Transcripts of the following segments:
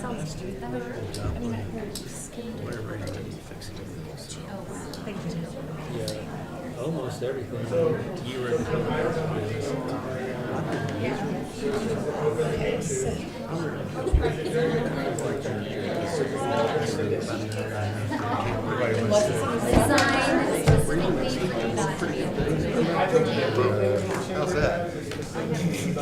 sounds stupid. I mean, I heard skinned. Whatever it is, fixing it. So, Oh, wow. Thank you. Yeah, almost everything. you were the Designed specifically for you not to be able to. How's that? Pretty much.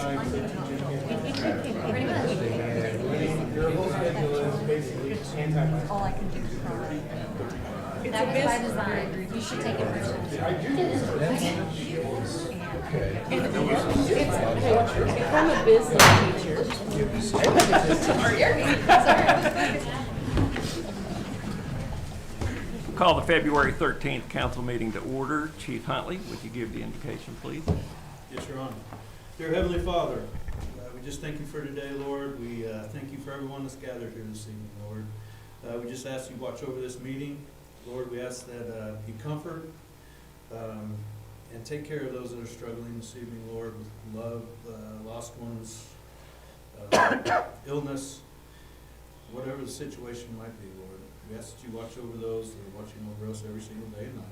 All I can do is cry. That was by design. You should take it personally. If I'm a business teacher, Call the February 13th council meeting to order. Chief Huntley, would you give the invocation, please? Yes, Your Honor. Dear Heavenly Father, we just thank you for today, Lord. We thank you for everyone that's gathered here this evening, Lord. We just ask you to watch over this meeting. Lord, we ask that you comfort and take care of those that are struggling this evening, Lord, with love, lost ones, illness, whatever the situation might be, Lord. We ask that you watch over those that are watching over us every single day and night.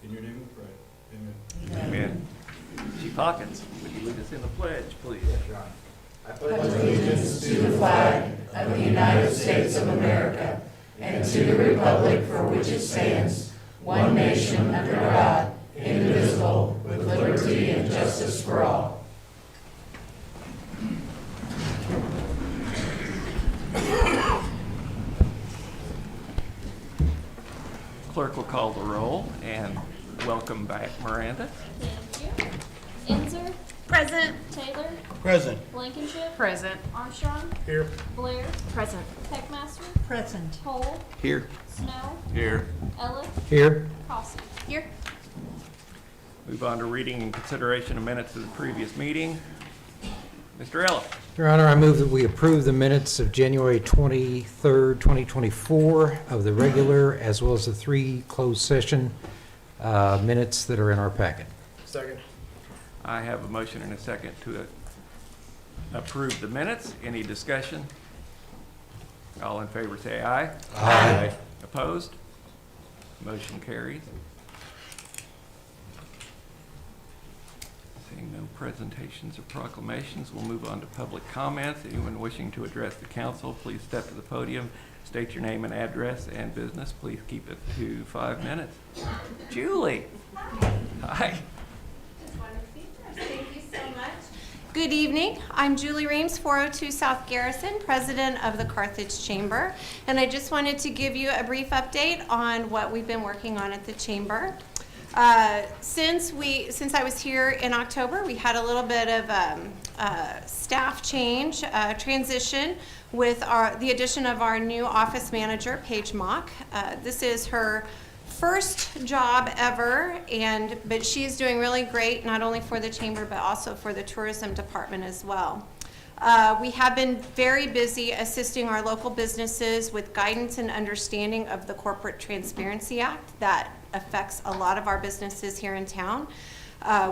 In your name we pray. Amen. Amen. Chief Hawkins, would you lead us in the pledge, please? I pledge allegiance to the flag of the United States of America and to the republic for which it stands, one nation under God, indivisible, with liberty and justice for all. Clerk will call the roll, and welcome back, Miranda. Thank you. Inzer. Present. Taylor. Present. Blankenship. Present. Armstrong. Here. Blair. Present. Peckmaster. Present. Cole. Here. Snow. Here. Ellis. Here. Cossey. Here. Move on to reading and consideration of minutes of the previous meeting. Mr. Ellis. Your Honor, I move that we approve the minutes of January 23rd, 2024 of the regular as well as the 3 closed session minutes that are in our packet. Second. I have a motion and a second to approve the minutes. Any discussion? All in favor say aye. Aye. Opposed? Motion carries. Seeing no presentations or proclamations, we'll move on to public comments. Anyone wishing to address the council, please step to the podium, state your name and address and business. Please keep it to 5 minutes. Julie. Hi. Thank you so much. Good evening. I'm Julie Reams, 402 South Garrison, president of the Carthage Chamber, and I just wanted to give you a brief update on what we've been working on at the Chamber. Since I was here in October, we had a little bit of staff change, transition with the addition of our new office manager, Paige Mock. This is her first job ever, but she's doing really great, not only for the Chamber, but also for the tourism department as well. We have been very busy assisting our local businesses with guidance and understanding of the Corporate Transparency Act that affects a lot of our businesses here in town.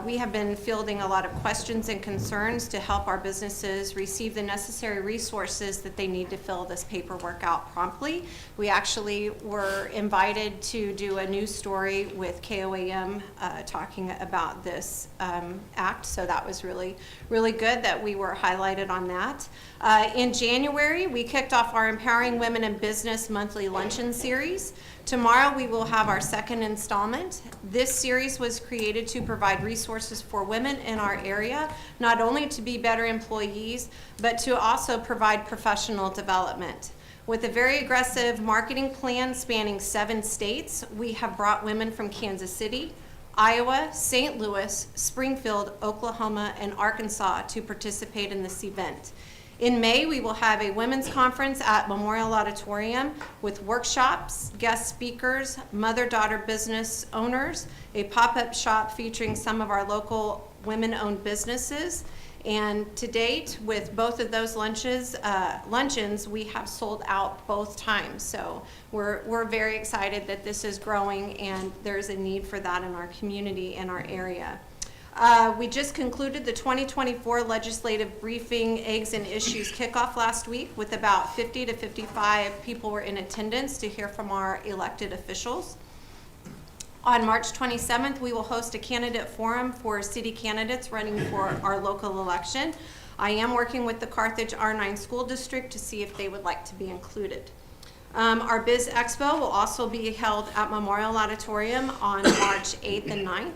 We have been fielding a lot of questions and concerns to help our businesses receive the necessary resources that they need to fill this paperwork out promptly. We actually were invited to do a news story with KOAM talking about this act, so that was really, really good that we were highlighted on that. In January, we kicked off our Empowering Women in Business monthly luncheon series. Tomorrow we will have our second installment. This series was created to provide resources for women in our area, not only to be better employees, but to also provide professional development. With a very aggressive marketing plan spanning 7 states, we have brought women from Kansas City, Iowa, St. Louis, Springfield, Oklahoma, and Arkansas to participate in this event. In May, we will have a women's conference at Memorial Auditorium with workshops, guest speakers, mother-daughter business owners, a pop-up shop featuring some of our local women-owned businesses. And to date, with both of those luncheons, we have sold out both times. So we're very excited that this is growing and there's a need for that in our community, in our area. We just concluded the 2024 legislative briefing, eggs and issues kickoff last week with about 50 to 55 people were in attendance to hear from our elected officials. On March 27th, we will host a candidate forum for city candidates running for our local election. I am working with the Carthage R9 School District to see if they would like to be included. Our Biz Expo will also be held at Memorial Auditorium on March 8th and 9th.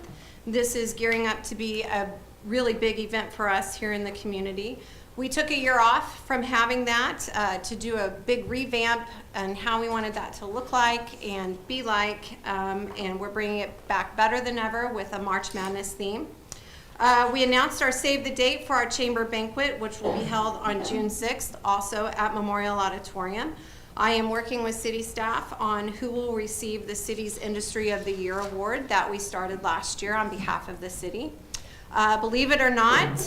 This is gearing up to be a really big event for us here in the community. We took a year off from having that to do a big revamp and how we wanted that to look like and be like, and we're bringing it back better than ever with a March Madness theme. We announced our save the date for our chamber banquet, which will be held on June 6th, also at Memorial Auditorium. I am working with city staff on who will receive the city's Industry of the Year award that we started last year on behalf of the city. Believe it or not,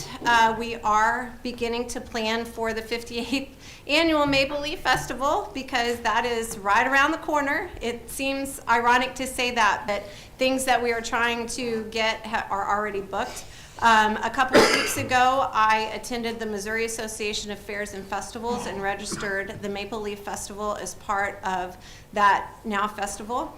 we are beginning to plan for the 58th annual Maple Leaf Festival because that is right around the corner. It seems ironic to say that, but things that we are trying to get are already booked. A couple of weeks ago, I attended the Missouri Association of Fairs and Festivals and registered the Maple Leaf Festival as part of that Now Festival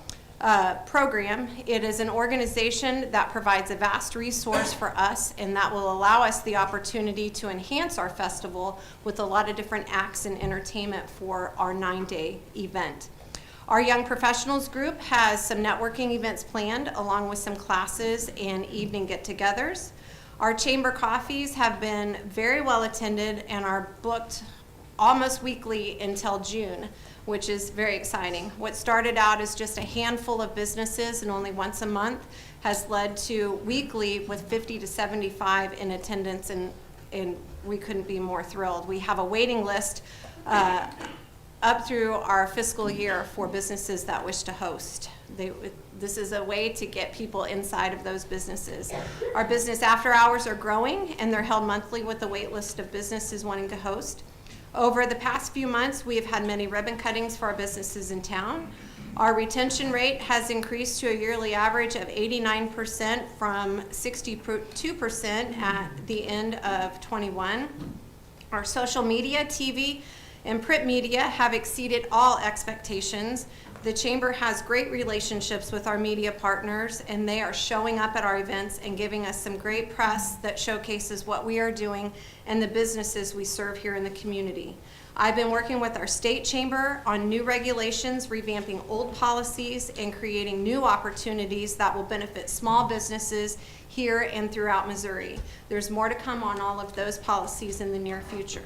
program. It is an organization that provides a vast resource for us, and that will allow us the opportunity to enhance our festival with a lot of different acts and entertainment for our 9-day event. Our Young Professionals group has some networking events planned along with some classes and evening get-togethers. Our chamber coffees have been very well attended and are booked almost weekly until June, which is very exciting. What started out as just a handful of businesses and only once a month has led to weekly with 50 to 75 in attendance, and we couldn't be more thrilled. We have a waiting list up through our fiscal year for businesses that wish to host. This is a way to get people inside of those businesses. Our business after hours are growing, and they're held monthly with a wait list of businesses wanting to host. Over the past few months, we have had many ribbon cuttings for our businesses in town. Our retention rate has increased to a yearly average of 89% from 62% at the end of 21. Our social media, TV, and print media have exceeded all expectations. The Chamber has great relationships with our media partners, and they are showing up at our events and giving us some great press that showcases what we are doing and the businesses we serve here in the community. I've been working with our state chamber on new regulations, revamping old policies, and creating new opportunities that will benefit small businesses here and throughout Missouri. There's more to come on all of those policies in the near future.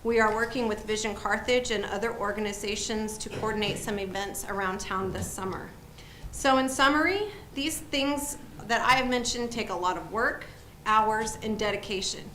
We are working with Vision Carthage and other organizations to coordinate some events around town this summer. So in summary, these things that I have mentioned take a lot of work, hours, and dedication.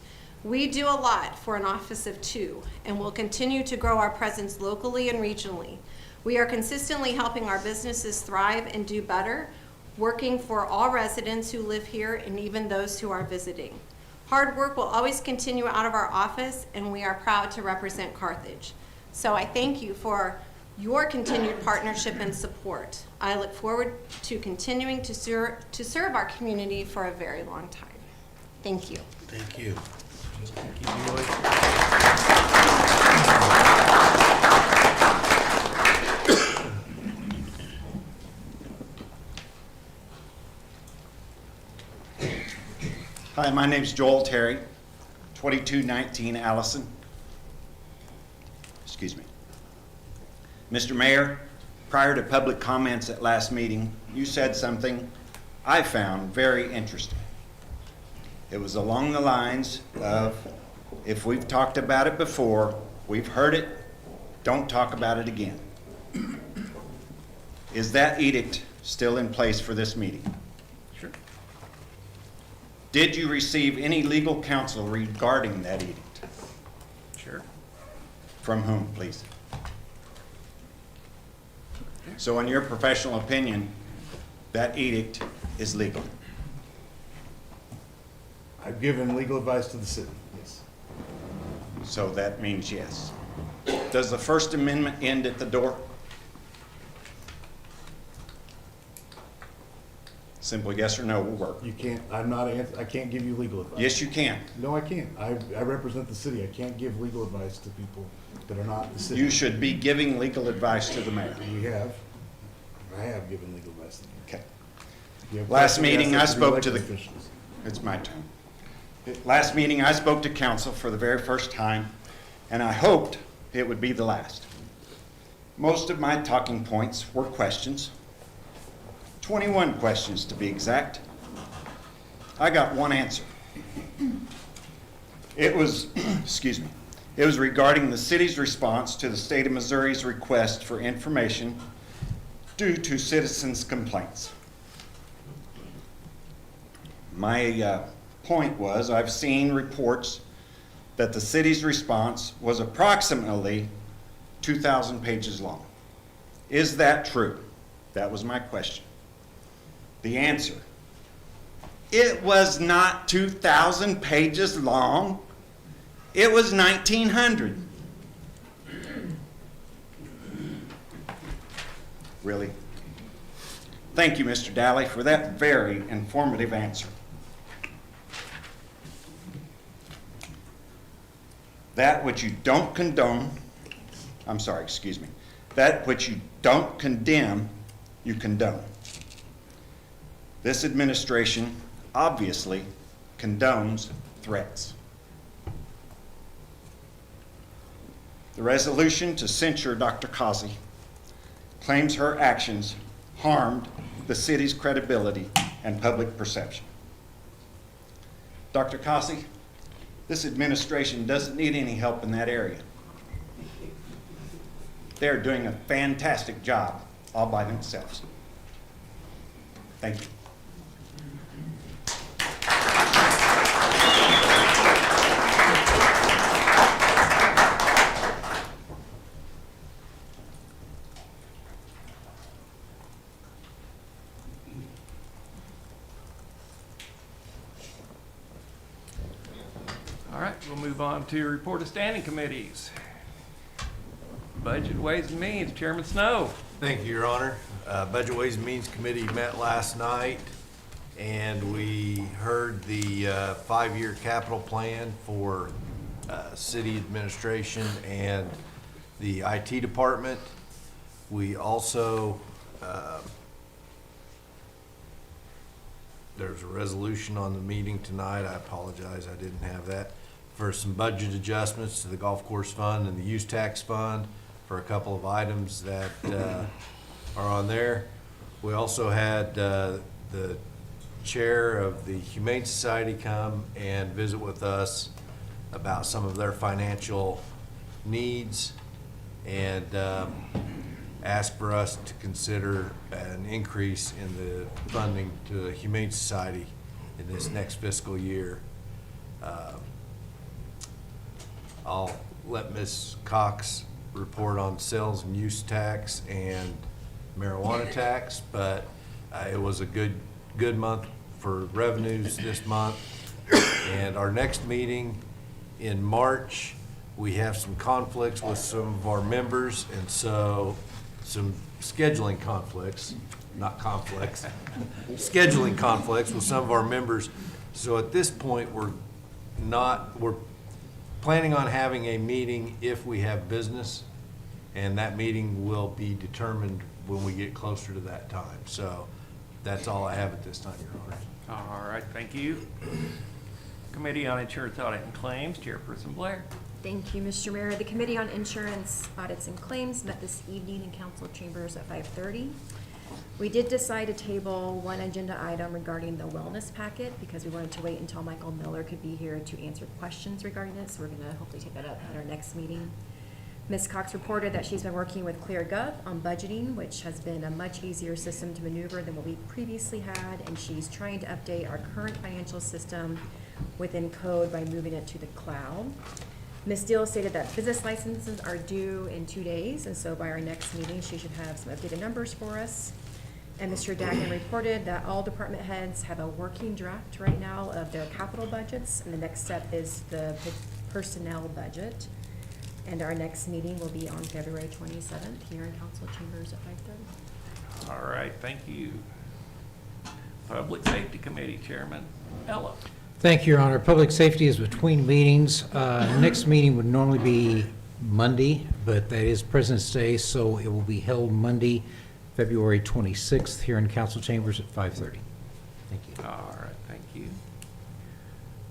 We do a lot for an office of 2, and will continue to grow our presence locally and regionally. We are consistently helping our businesses thrive and do better, working for all residents who live here and even those who are visiting. Hard work will always continue out of our office, and we are proud to represent Carthage. So I thank you for your continued partnership and support. I look forward to continuing to serve our community for a very long time. Thank you. Thank you. Hi, my name's Joel Terry, 2219 Allison. Excuse me. Mr. Mayor, prior to public comments at last meeting, you said something I found very interesting. It was along the lines of, if we've talked about it before, we've heard it, don't talk about it again. Is that edict still in place for this meeting? Sure. Did you receive any legal counsel regarding that edict? Sure. From whom, please? So in your professional opinion, that edict is legal? I've given legal advice to the city, yes. So that means yes. Does the First Amendment end at the door? Simple yes or no will work. You can't, I can't give you legal advice. Yes, you can. No, I can't. I represent the city. I can't give legal advice to people that are not the city. You should be giving legal advice to the mayor. I have given legal advice to the mayor. Okay. If you have Last questions, meeting, ask I them spoke to the, elected officials. it's my turn. Last meeting, I spoke to council for the very first time, and I hoped it would be the last. Most of my talking points were questions, 21 questions to be exact. I got one answer. It was, excuse me, it was regarding the city's response to the state of Missouri's request for information due to citizens' complaints. My point was, I've seen reports that the city's response was approximately 2,000 pages long. Is that true? That was my question. The answer, it was not 2,000 pages long. It was 1,900. Really? Thank you, Mr. Daly, for that very informative answer. That which you don't condone, that which you don't condemn, you condone. This administration obviously condones threats. The resolution to censure Dr. Causey claims her actions harmed the city's credibility and public perception. Dr. Causey, this administration doesn't need any help in that area. They're doing a fantastic job all by themselves. Thank you. All right, we'll move on to report of standing committees. Budget, Ways and Means, Chairman Snow. Thank you, Your Honor. Budget Ways and Means Committee met last night, and we heard the 5-year capital plan for city administration and the IT department. We also, there's a resolution on the meeting tonight. I apologize, I didn't have that. For some budget adjustments to the golf course fund and the use tax fund for a couple of items that are on there. We also had the chair of the Humane Society come and visit with us about some of their financial needs and ask for us to consider an increase in the funding to the Humane Society in this next fiscal year. I'll let Ms. Cox report on sales and use tax and marijuana tax, but it was a good month for revenues this month. And our next meeting in March, we have some conflicts with some of our members, and so some scheduling conflicts, not conflicts, scheduling conflicts with some of our members. So at this point, we're planning on having a meeting if we have business, and that meeting will be determined when we get closer to that time. So that's all I have at this time, Your Honor. All right, thank you. Committee on Insurance Audit and Claims, Chairperson Blair. Thank you, Mr. Mayor. The Committee on Insurance Audits and Claims met this evening in council chambers at 5:30. We did decide to table one agenda item regarding the wellness packet because we wanted to wait until Michael Miller could be here to answer questions regarding it. So we're going to hopefully take that up at our next meeting. Ms. Cox reported that she's been working with ClearGov on budgeting, which has been a much easier system to maneuver than what we previously had, and she's trying to update our current financial system within code by moving it to the cloud. Ms. Steele stated that business licenses are due in 2 days, and so by our next meeting, she should have some updated numbers for us. And Mr. Dagan reported that all department heads have a working draft right now of their capital budgets, and the next step is the personnel budget. And our next meeting will be on February 27th here in council chambers at 5:30. All right, thank you. Public Safety Committee Chairman Ella. Thank you, Your Honor. Public safety is between meetings. Next meeting would normally be Monday, but that is President's Day, so it will be held Monday, February 26th, here in council chambers at 5:30. Thank you. All right, thank you.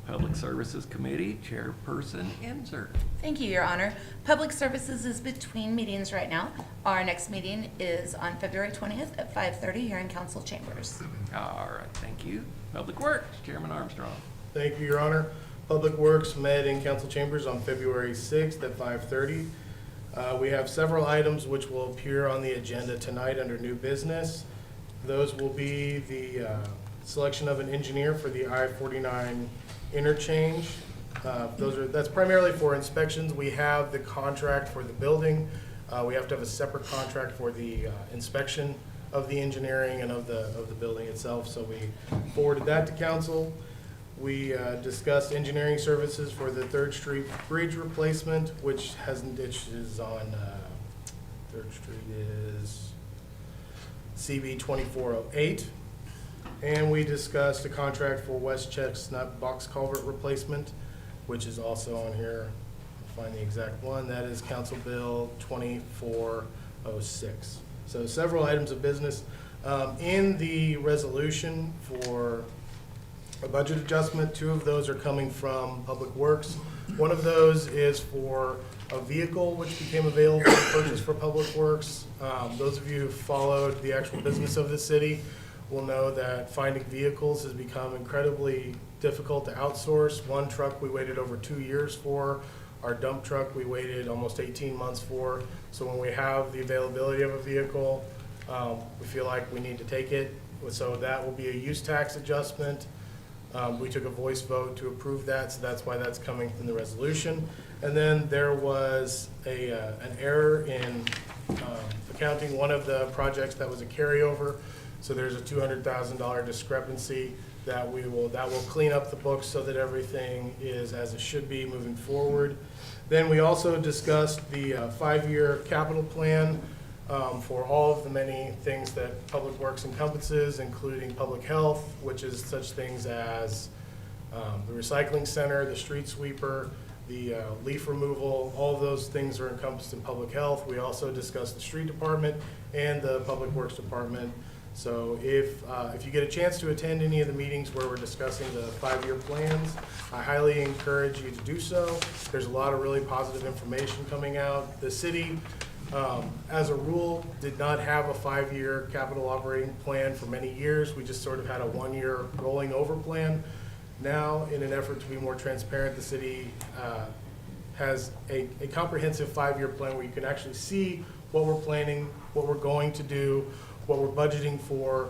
Public Services Committee Chairperson Enzer. Thank you, Your Honor. Public Services is between meetings right now. Our next meeting is on February 20th at 5:30 here in council chambers. All right, thank you. Public Works Chairman Armstrong. Thank you, Your Honor. Public Works met in council chambers on February 6th at 5:30. We have several items which will appear on the agenda tonight under new business. Those will be the selection of an engineer for the I-49 interchange. That's primarily for inspections. We have the contract for the building. We have to have a separate contract for the inspection of the engineering and of the building itself, so we forwarded that to council. We discussed engineering services for the 3rd Street Bridge replacement, which hasn't ditches on, 3rd Street is CB 2408. And we discussed a contract for West Chestnut box culvert replacement, which is also on here. I'll find the exact one. That is Council Bill 2406. So several items of business. In the resolution for a budget adjustment, 2 of those are coming from Public Works. One of those is for a vehicle which became available to purchase for Public Works. Those of you who followed the actual business of the city will know that finding vehicles has become incredibly difficult to outsource. One truck we waited over 2 years for. Our dump truck we waited almost 18 months for. So when we have the availability of a vehicle, we feel like we need to take it. So that will be a use tax adjustment. We took a voice vote to approve that, so that's why that's coming in the resolution. And then there was an error in accounting one of the projects that was a carryover. So there's a $200,000 discrepancy that will clean up the books so that everything is as it should be moving forward. Then we also discussed the 5-year capital plan for all of the many things that Public Works encompasses, including public health, which is such things as the recycling center, the street sweeper, the leaf removal. All of those things are encompassed in public health. We also discussed the street department and the Public Works department. So if you get a chance to attend any of the meetings where we're discussing the 5-year plans, I highly encourage you to do so. There's a lot of really positive information coming out. The city, as a rule, did not have a 5-year capital operating plan for many years. We just sort of had a 1-year rolling over plan. Now, in an effort to be more transparent, the city has a comprehensive 5-year plan where you can actually see what we're planning, what we're going to do, what we're budgeting for,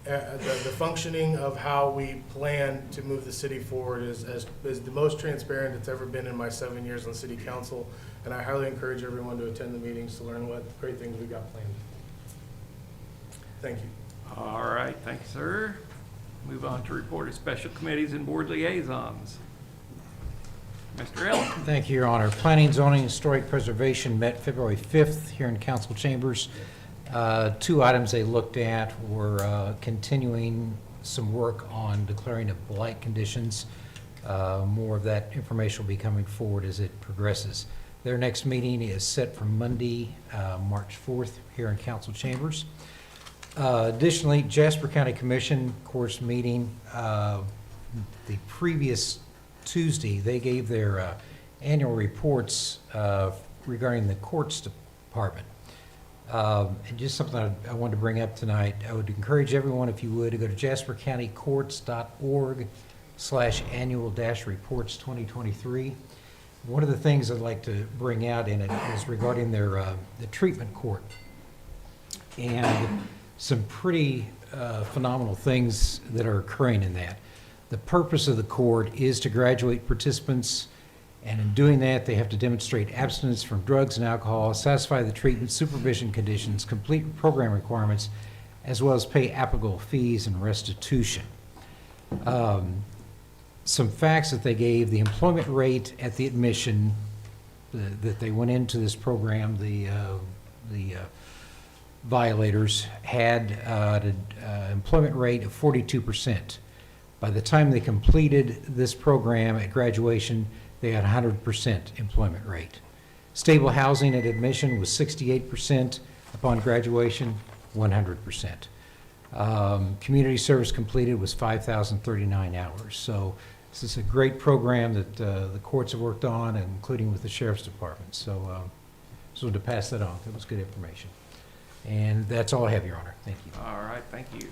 the functioning of how we plan to move the city forward is the most transparent it's ever been in my 7 years on city council. And I highly encourage everyone to attend the meetings to learn what great things we got planned. Thank you. All right, thank you, sir. Move on to report of special committees and board liaisons. Mr. Ellen. Thank you, Your Honor. Planning, Zoning, and Historic Preservation met February 5th here in council chambers. 2 items they looked at were continuing some work on declaring of blight conditions. More of that information will be coming forward as it progresses. Their next meeting is set for Monday, March 4th here in council chambers. Additionally, Jasper County Commission, of course, meeting the previous Tuesday, they gave their annual reports regarding the courts department. And just something I wanted to bring up tonight, I would encourage everyone, if you would, to go to jaspercountycourts.org/annual-reports 2023. One of the things I'd like to bring out in it is regarding their the treatment court, and some pretty phenomenal things that are occurring in that. The purpose of the court is to graduate participants, and in doing that, they have to demonstrate abstinence from drugs and alcohol, satisfy the treatment supervision conditions, complete program requirements, as well as pay applicable fees and restitution. Some facts that they gave: the employment rate at the admission that they went into this program, the violators had an employment rate of 42%. By the time they completed this program at graduation, they had 100% employment rate. Stable housing at admission was 68%. Upon graduation, 100%. Community service completed was 5,039 hours. So this is a great program that the courts have worked on, and including with the Sheriff's Department. So just wanted to pass that on. That was good information. And that's all I have, Your Honor. Thank you. All right, thank you.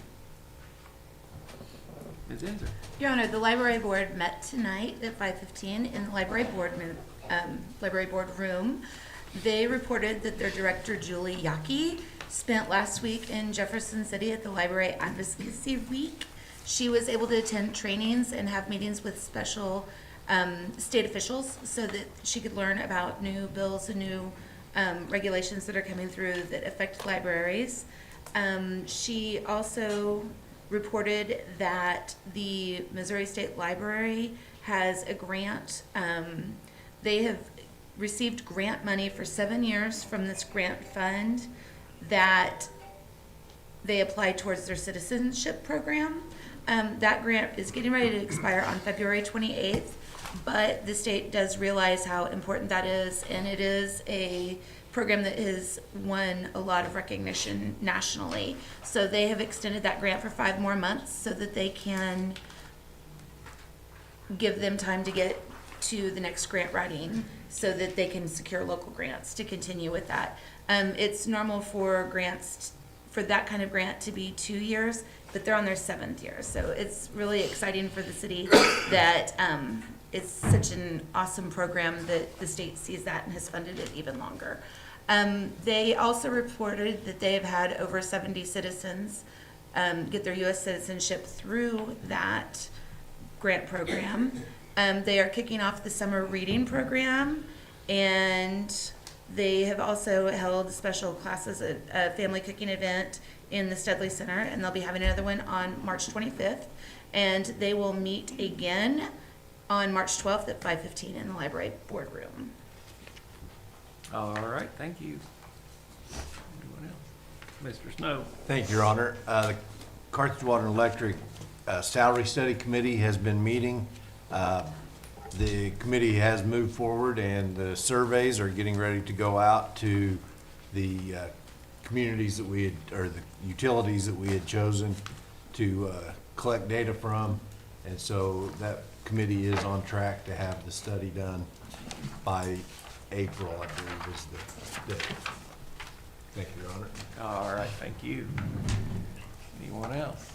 Ms. Enzer? Your Honor, the library board met tonight at 5:15 in the library board room. They reported that their director, Julie Yaki, spent last week in Jefferson City at the Library Advocacy Week. She was able to attend trainings and have meetings with special state officials so that she could learn about new bills and new regulations that are coming through that affect libraries. She also reported that the Missouri State Library has a grant. They have received grant money for 7 years from this grant fund that they applied towards their citizenship program. That grant is getting ready to expire on February 28th, but the state does realize how important that is, and it is a program that has won a lot of recognition nationally. So they have extended that grant for 5 more months so that they can give them time to get to the next grant writing so that they can secure local grants to continue with that. It's normal for grants, for that kind of grant to be 2 years, but they're on their 7th year. So it's really exciting for the city that it's such an awesome program that the state sees that and has funded it even longer. They also reported that they have had over 70 citizens get their U.S. citizenship through that grant program. They are kicking off the summer reading program, and they have also held special classes at a family cooking event in the Studley Center, and they'll be having another one on March 25th. And they will meet again on March 12th at 5:15 in the library boardroom. All right, thank you. Anyone else? Mr. Snow? Thank you, Your Honor. The Carthage Water and Electric Salary Study Committee has been meeting. The committee has moved forward, and the surveys are getting ready to go out to the communities that we had, or the utilities that we had chosen to collect data from. And so that committee is on track to have the study done by April, I believe is the date. Thank you, Your Honor. All right, thank you. Anyone else?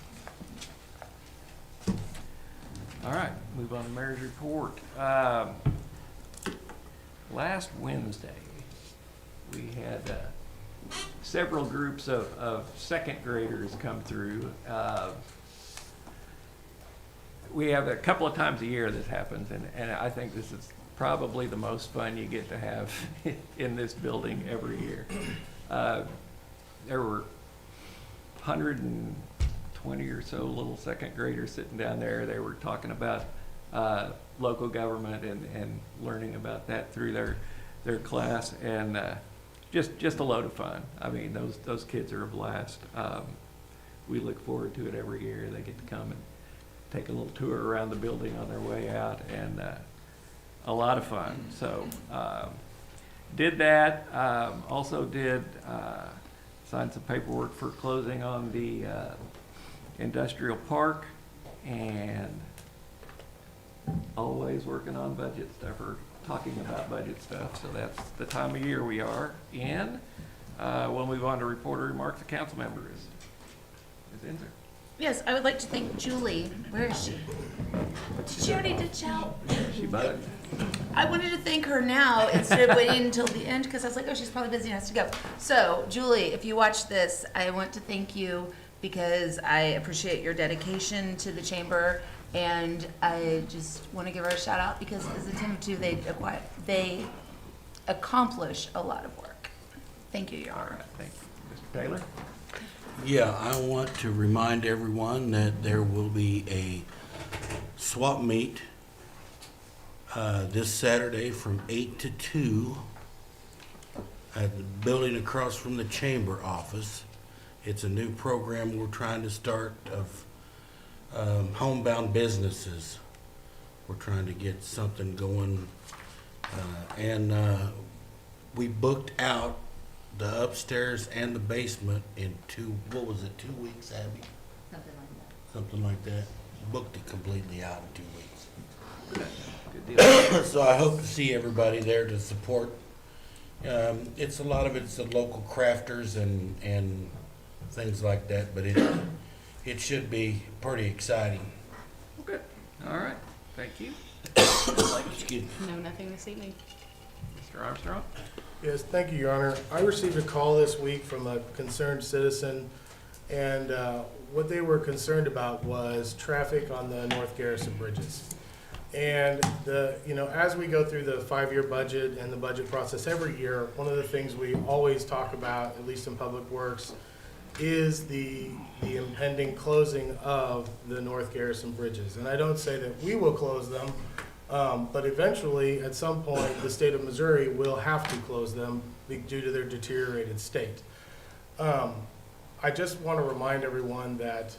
All right, move on to Mayor's report. Last Wednesday, we had several groups of second graders come through. We have a couple of times a year this happens, and I think this is probably the most fun you get to have in this building every year. There were 120 or so little second graders sitting down there. They were talking about local government and learning about that through their class, and just a load of fun. I mean, those kids are a blast. We look forward to it every year. They get to come and take a little tour around the building on their way out, and a lot of fun. So did that. Also did sign some paperwork for closing on the industrial park, and always working on budget stuff, or talking about budget stuff. So that's the time of year we are in. We'll move on to reporter remarks. The council member is Enzer. Yes, I would like to thank Julie. Where is she? Did she already ditch out? She bugged. I wanted to thank her now instead of waiting until the end, because I was like, oh, she's probably busy and has to go. So, Julie, if you watch this, I want to thank you because I appreciate your dedication to the chamber, and I just want to give her a shout out because as a team of two, they accomplish a lot of work. Thank you, Your Honor. All right, thank you. Mr. Taylor? Yeah, I want to remind everyone that there will be a swap meet this Saturday from 8 to 2 at the building across from the chamber office. It's a new program we're trying to start of homebound businesses. We're trying to get something going. And we booked out the upstairs and the basement in 2 weeks, Abby? Something like that. Booked it completely out in 2 weeks. Good deal. So I hope to see everybody there to support. It's a lot of it's the local crafters and things like that, but it should be pretty exciting. Good. All right. Thank you. Excuse me. No, nothing this evening. Mr. Armstrong? Yes, thank you, Your Honor. I received a call this week from a concerned citizen, and what they were concerned about was traffic on the North Garrison bridges. And as we go through the 5-year budget and the budget process every year, one of the things we always talk about, at least in Public Works, is the impending closing of the North Garrison bridges. And I don't say that we will close them, but eventually, at some point, the state of Missouri will have to close them due to their deteriorated state. I just want to remind everyone that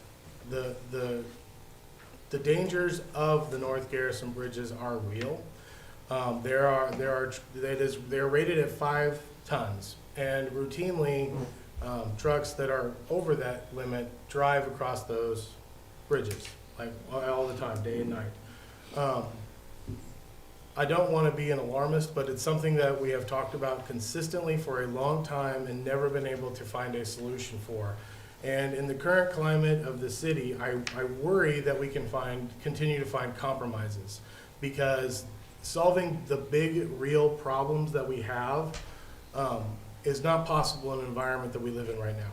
the dangers of the North Garrison bridges are real. They're rated at 5 tons, and routinely trucks that are over that limit drive across those bridges, like all the time, day and night. I don't want to be an alarmist, but it's something that we have talked about consistently for a long time and never been able to find a solution for. And in the current climate of the city, I worry that we can continue to find compromises, because solving the big, real problems that we have is not possible in an environment that we live in right now.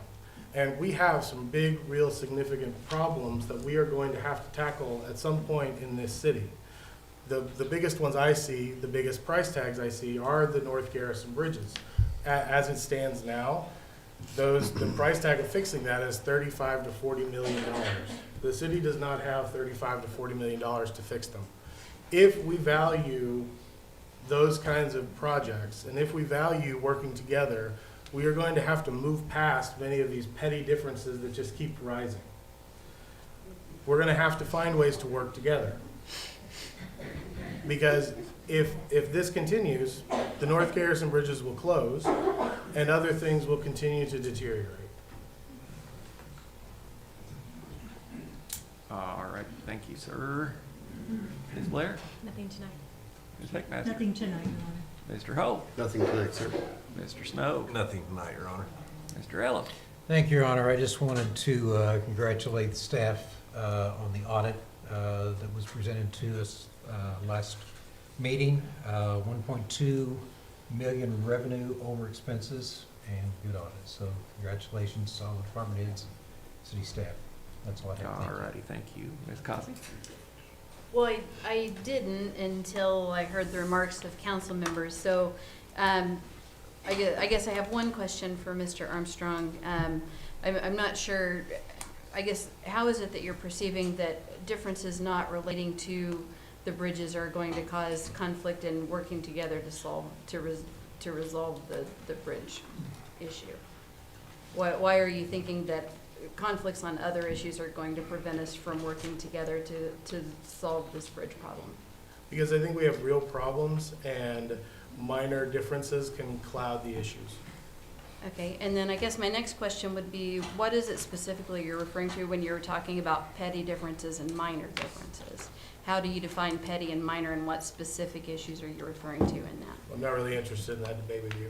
And we have some big, real, significant problems that we are going to have to tackle at some point in this city. The biggest ones I see, the biggest price tags I see, are the North Garrison bridges. As it stands now, the price tag of fixing that is $35 to $40 million. The city does not have $35 to $40 million to fix them. If we value those kinds of projects, and if we value working together, we are going to have to move past many of these petty differences that just keep rising. We're going to have to find ways to work together. Because if this continues, the North Garrison bridges will close and other things will continue to deteriorate. All right. Thank you, sir. Ms. Blair? Nothing tonight. Ms. Heckmaster? Nothing tonight, Your Honor. Mr. Hope? Nothing tonight, sir. Mr. Snow? Nothing tonight, Your Honor. Mr. Ellis? Thank you, Your Honor. I just wanted to congratulate the staff on the audit that was presented to us last meeting. 1.2 million revenue over expenses and good audit. So congratulations to all the department heads, city staff. That's all I have. All righty. Thank you. Ms. Cossey? Well, I didn't until I heard the remarks of council members. So I guess I have one question for Mr. Armstrong. I'm not sure, I guess, how is it that you're perceiving that differences not relating to the bridges are going to cause conflict in working together to resolve the bridge issue? Why are you thinking that conflicts on other issues are going to prevent us from working together to solve this bridge problem? Because I think we have real problems and minor differences can cloud the issues. Okay, and then I guess my next question would be, what is it specifically you're referring to when you're talking about petty differences and minor differences? How do you define petty and minor, and what specific issues are you referring to in that? I'm not really interested in that debate with you.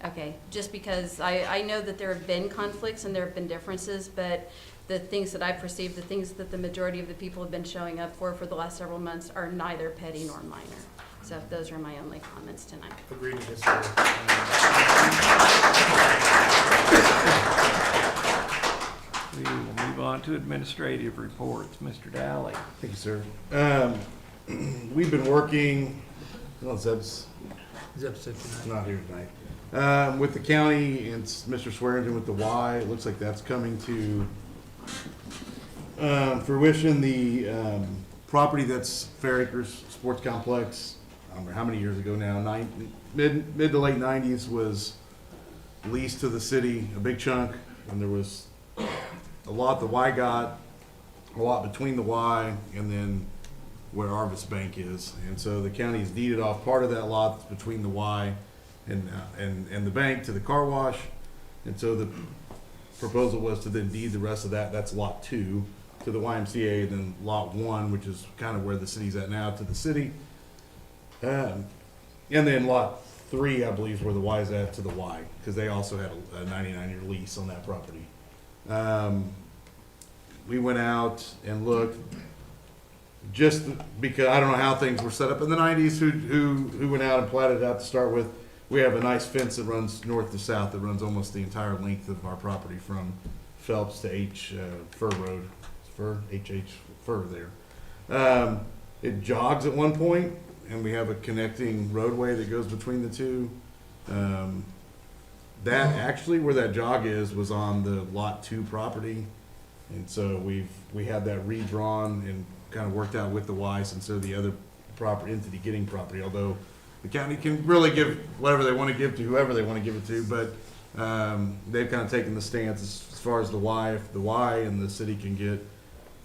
Okay, just because I know that there have been conflicts and there have been differences, but the things that I perceive, the things that the majority of the people have been showing up for the last several months are neither petty nor minor. So those are my only comments tonight. Agree to disagree. We will move on to administrative reports. Mr. Dowling? Thank you, sir. We've been working, well, Zeb's not here tonight. With the county, it's Mr. Swearingen with the Y. It looks like that's coming to fruition. The property that's Fair Acres Sports Complex, I don't remember how many years ago now, mid to late 90s, was leased to the city, a big chunk. and there was a lot the Y got, a lot between the Y and then where Arvis Bank is. And so the county's deeded off part of that lot that's between the Y and the bank to the car wash. And so the proposal was to then deed the rest of that, that's lot 2, to the YMCA, and then lot 1, which is kind of where the city's at now, to the city. And then lot 3, I believe, is where the Y is at, to the Y, because they also had a 99-year lease on that property. We went out and looked, just because I don't know how things were set up in the 90s, who went out and platted it out to start with. We have a nice fence that runs north to south, that runs almost the entire length of our property from Phelps to Fur Road, Fur there. It jogs at one point, and we have a connecting roadway that goes between the two. That actually, where that jog is, was on the lot 2 property. And so we had that redrawn and kind of worked out with the Y, since they're the other proper entity getting property, although the county can really give whatever they want to give to whoever they want to give it to, but they've kind of taken the stance as far as the Y, if the Y and the city can get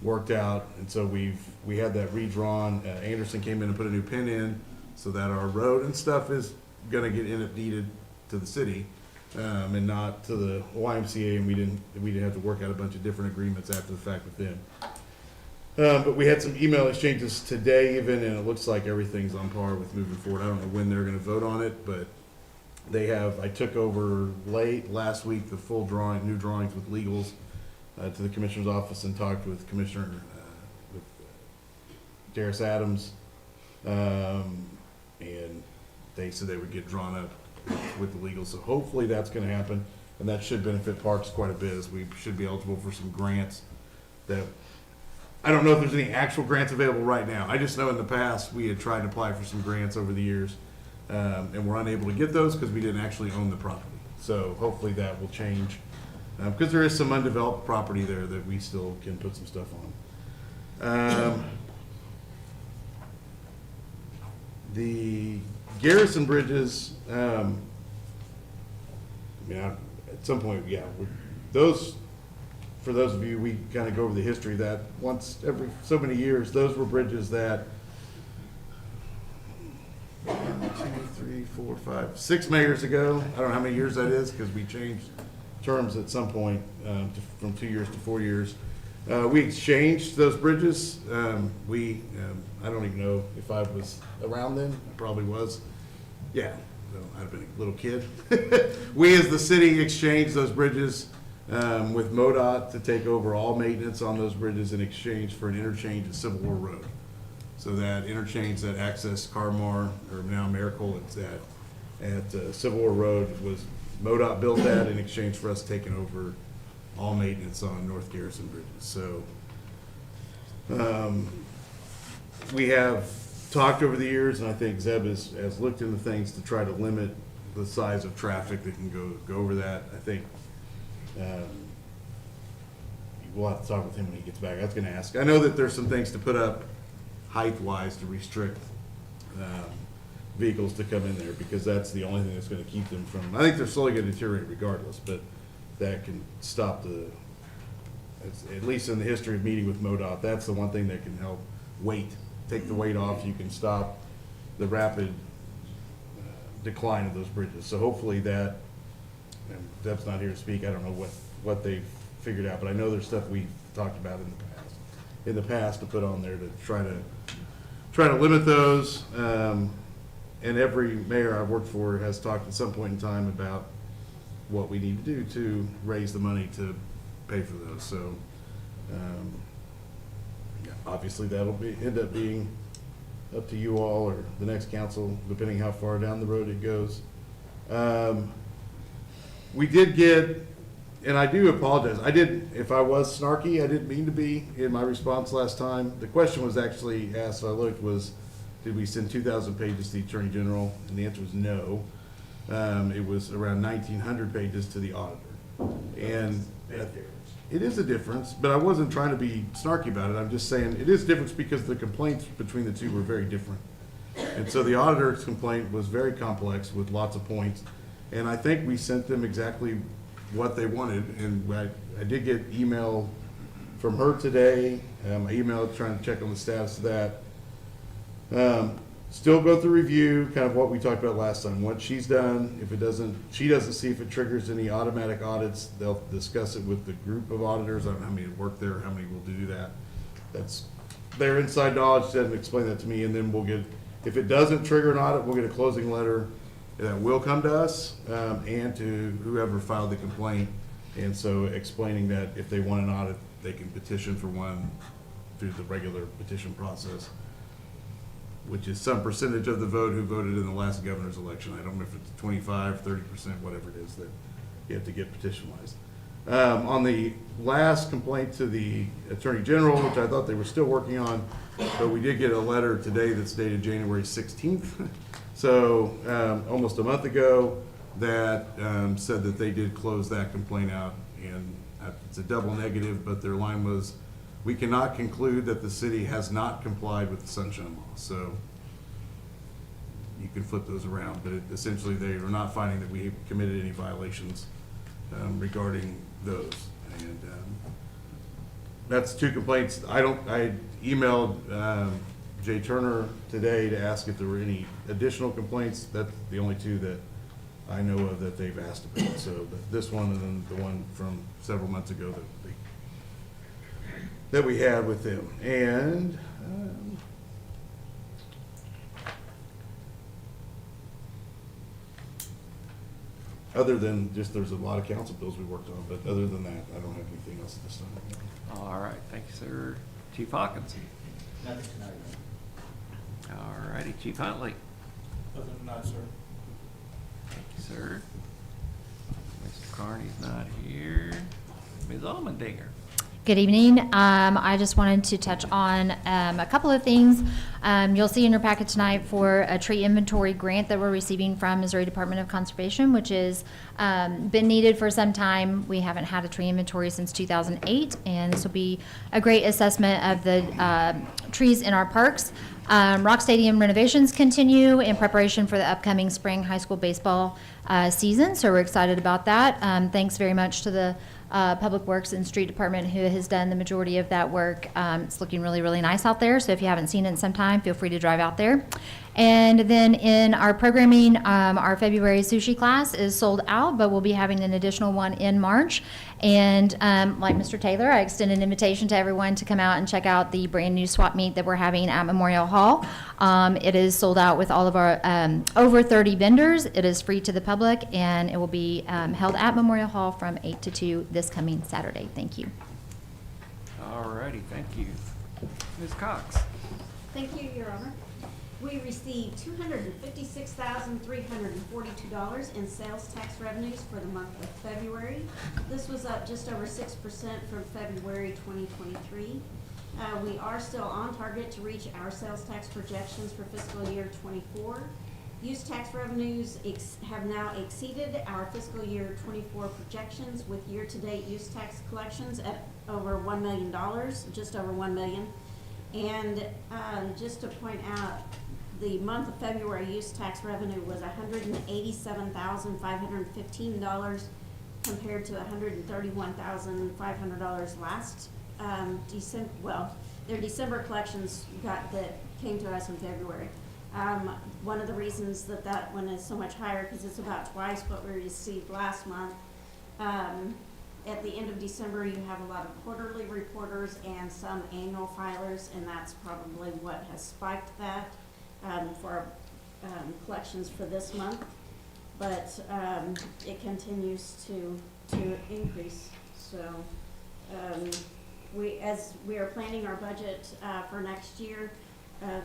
worked out. And so we had that redrawn. Anderson came in and put a new pin in so that our road and stuff is going to end up deeded to the city and not to the YMCA, and we didn't have to work out a bunch of different agreements after the fact with them. But we had some email exchanges today even, and it looks like everything's on par with moving forward. I don't know when they're going to vote on it, but they have. I took over late last week the full new drawings with legals to the commissioner's office and talked with Commissioner with Darius Adams, and they said they would get drawn up with the legals. So hopefully that's going to happen, and that should benefit parks quite a bit, as we should be eligible for some grants that. I don't know if there's any actual grants available right now. I just know in the past we had tried to apply for some grants over the years, and we're unable to get those because we didn't actually own the property. So hopefully that will change, because there is some undeveloped property there that we still can put some stuff on. The Garrison bridges, at some point, yeah, those. For those of you, we kind of go over the history that once every so many years, those were bridges that 1, 2, 3, 4, 5, 6 mayors ago. I don't know how many years that is because we changed terms at some point from 2 years to 4 years. We exchanged those bridges. I don't even know if I was around then. I probably was. Yeah, so I'd have been a little kid. We as the city exchanged those bridges with MoDOT to take over all maintenance on those bridges in exchange for an interchange at Civil War Road. So that interchange that access Carmar, or now Miracle, it's at Civil War Road, was MoDOT built that in exchange for us taking over all maintenance on North Garrison bridges. So we have talked over the years, and I think Zeb has looked into things to try to limit the size of traffic that can go over that. I think we'll have to talk with him when he gets back. I was going to ask. I know that there's some things to put up height-wise to restrict vehicles to come in there, because that's the only thing that's going to keep them from. I think they're slowly going to deteriorate regardless, but that can stop at least in the history of meeting with MoDOT, that's the one thing that can help take the weight off. You can stop the rapid decline of those bridges. So hopefully that. And Deb's not here to speak. I don't know what they've figured out, but I know there's stuff we've talked about in the past to put on there to try to limit those. And every mayor I've worked for has talked at some point in time about what we need to do to raise the money to pay for those. So obviously that'll end up being up to you all or the next council, depending how far down the road it goes. We did get, and I do apologize, if I was snarky, I didn't mean to be in my response last time. The question was actually asked, so I looked, did we send 2,000 pages to the Attorney General? And the answer was no. It was around 1,900 pages to the auditor. And it is a difference, but I wasn't trying to be snarky about it. I'm just saying it is a difference because the complaints between the two were very different. And so the auditor's complaint was very complex with lots of points. And I think we sent them exactly what they wanted, and I did get email from her today. I emailed trying to check on the status of that. Still go through review, kind of what we talked about last time, what she's done. If it doesn't, she doesn't see if it triggers any automatic audits, they'll discuss it with the group of auditors. I don't know how many work there, how many will do that. That's their inside knowledge. She doesn't explain that to me, and then we'll get, if it doesn't trigger an audit, we'll get a closing letter that will come to us, and to whoever filed the complaint. And so explaining that if they want an audit, they can petition for one through the regular petition process, which is some percentage of the vote who voted in the last governor's election. I don't know if it's 25, 30%, whatever it is that you have to get petition-wise. On the last complaint to the Attorney General, which I thought they were still working on, but we did get a letter today that's dated January 16th. So almost a month ago, that said that they did close that complaint out, and it's a double negative, but their line was, we cannot conclude that the city has not complied with the Sunshine Law. So you can flip those around, but essentially they are not finding that we committed any violations regarding those. And that's two complaints. I emailed Jay Turner today to ask if there were any additional complaints. That's the only two that I know of that they've asked about. So this one, and then the one from several months ago that we had with them. And other than just, there's a lot of council bills we worked on, but other than that, I don't have anything else at this time. All right, thank you, sir. Chief Hawkins. Nothing tonight. All righty, Chief Huntley. Nothing tonight, sir. Thank you, sir. Mr. Carney's not here. Ms. Almendinger. Good evening. I just wanted to touch on a couple of things. You'll see in your packet tonight for a tree inventory grant that we're receiving from Missouri Department of Conservation, which has been needed for some time. We haven't had a tree inventory since 2008, and this will be a great assessment of the trees in our parks. Rock Stadium renovations continue in preparation for the upcoming spring high school baseball season, so we're excited about that. Thanks very much to the Public Works and Street Department who has done the majority of that work. It's looking really, really nice out there, so if you haven't seen it in some time, feel free to drive out there. And then in our programming, our February sushi class is sold out, but we'll be having an additional one in March. And like Mr. Taylor, I extend an invitation to everyone to come out and check out the brand new swap meet that we're having at Memorial Hall. It is sold out with all of our over 30 vendors. It is free to the public, and it will be held at Memorial Hall from 8 to 2 this coming Saturday. Thank you. All righty, thank you. Ms. Cox. Thank you, Your Honor. We received $256,342 in sales tax revenues for the month of February. This was up just over 6% from February 2023. We are still on target to reach our sales tax projections for fiscal year ¡24. Use tax revenues have now exceeded our fiscal year '24 projections, with year-to-date use tax collections at over $1 million, just over $1 million. And just to point out, the month of February use tax revenue was $187,515 compared to $131,500 last December. Well, their December collections came to us in February. One of the reasons that one is so much higher, because it's about twice what we received last month. At the end of December, you have a lot of quarterly reporters and some annual filers, and that's probably what has spiked that for collections for this month. But it continues to increase. So as we are planning our budget for next year,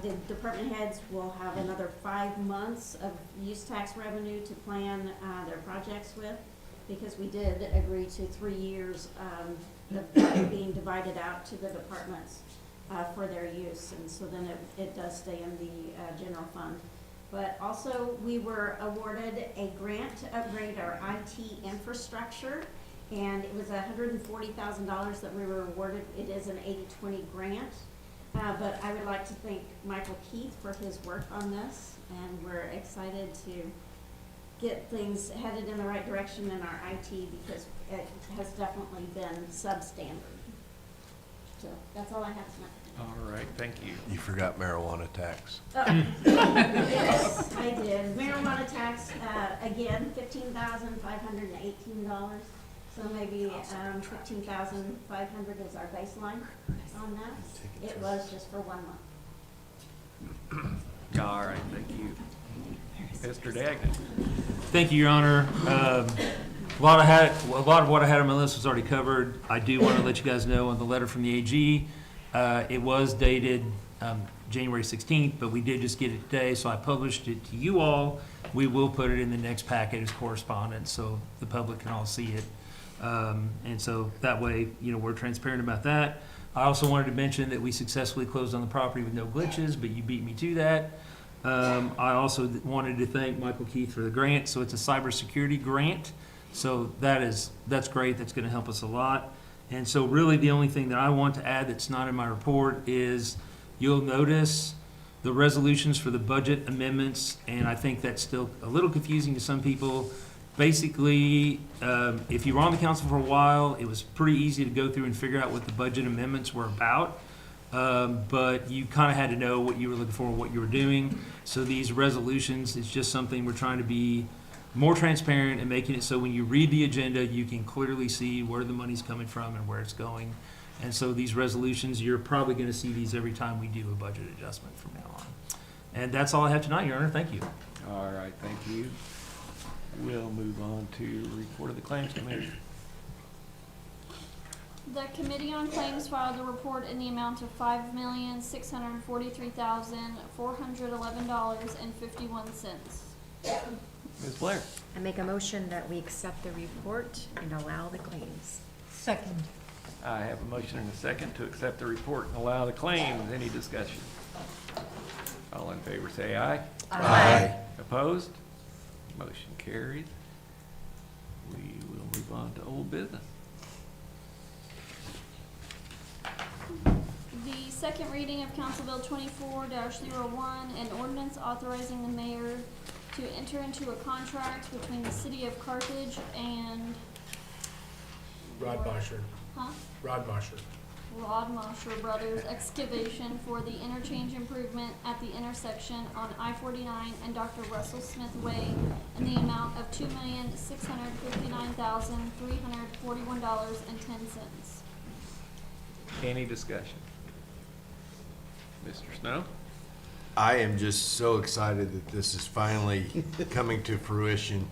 the department heads will have another 5 months of use tax revenue to plan their projects with, because we did agree to 3 years of that being divided out to the departments for their use, and so then it does stay in the general fund. But also, we were awarded a grant to upgrade our IT infrastructure, and it was $140,000 that we were awarded. It is an 80-20 grant, but I would like to thank Michael Keith for his work on this, and we're excited to get things headed in the right direction in our IT because it has definitely been substandard. So that's all I have tonight. All right, thank you. You forgot marijuana tax. Yes, I did. Marijuana tax, again, $15,518. So maybe 15,500 is our baseline on that. It was just for 1 month. All right, thank you. Mr. Dagnan. Thank you, Your Honor. A lot of what I had on my list was already covered. I do want to let you guys know on the letter from the AG, it was dated January 16th, but we did just get it today, so I published it to you all. We will put it in the next packet as correspondence, so the public can all see it. And so that way, we're transparent about that. I also wanted to mention that we successfully closed on the property with no glitches, but you beat me to that. I also wanted to thank Michael Keith for the grant. So it's a cybersecurity grant. So that's great. That's going to help us a lot. And so really the only thing that I want to add that's not in my report is you'll notice the resolutions for the budget amendments. And I think that's still a little confusing to some people. Basically, if you were on the council for a while, it was pretty easy to go through and figure out what the budget amendments were about. But you kind of had to know what you were looking for and what you were doing. So these resolutions, it's just something we're trying to be more transparent and making it so when you read the agenda, you can clearly see where the money's coming from and where it's going. And so these resolutions, you're probably going to see these every time we do a budget adjustment from now on. And that's all I have tonight, Your Honor. Thank you. All right, thank you. We'll move on to report of the Claims Committee. The Committee on Claims filed a report in the amount of $5,643,411.51. Ms. Blair. I make a motion that we accept the report and allow the claims. Second. I have a motion and a second to accept the report and allow the claims. Any discussion? All in favor say aye. Aye. Opposed? Motion carries. We will move on to old business. The second reading of Council Bill 24-01, an ordinance authorizing the mayor to enter into a contract between the city of Carthage and Rodmosher. Huh? Rodmosher. Rodmosher Brothers Excavation for the interchange improvement at the intersection on I-49 and Dr. Russell Smith Way in the amount of $2,659,341.10. Any discussion? Mr. Snow? I am just so excited that this is finally coming to fruition.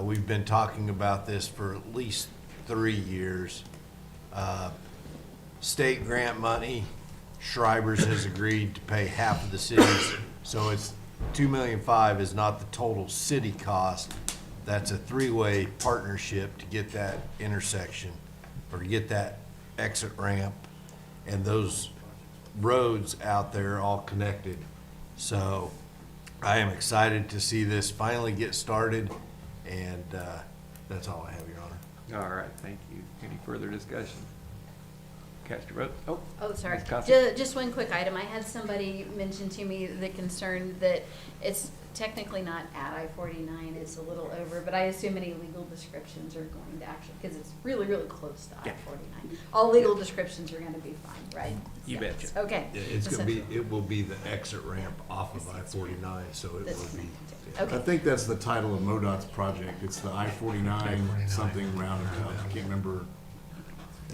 We've been talking about this for at least 3 years. State grant money, Schreiber's has agreed to pay half of the city's, so it's $2.5 million is not the total city cost. That's a three-way partnership to get that intersection or to get that exit ramp and those roads out there all connected. So I am excited to see this finally get started, and that's all I have, Your Honor. All right, thank you. Any further discussion? Cast your vote. Oh, sorry. Ms. Cossey? Just one quick item. I had somebody mention to me the concern that it's technically not at I-49, it's a little over, but I assume any legal descriptions are going to actually, because it's really, really close to I-49. All legal descriptions are gonna be fine, right? You betcha. Okay. Yeah, it's gonna be, it will be the exit ramp off of I-49, so it This- will be. Okay. I think that's the title of MoDOT's project. It's the I-49 something roundabout. I can't remember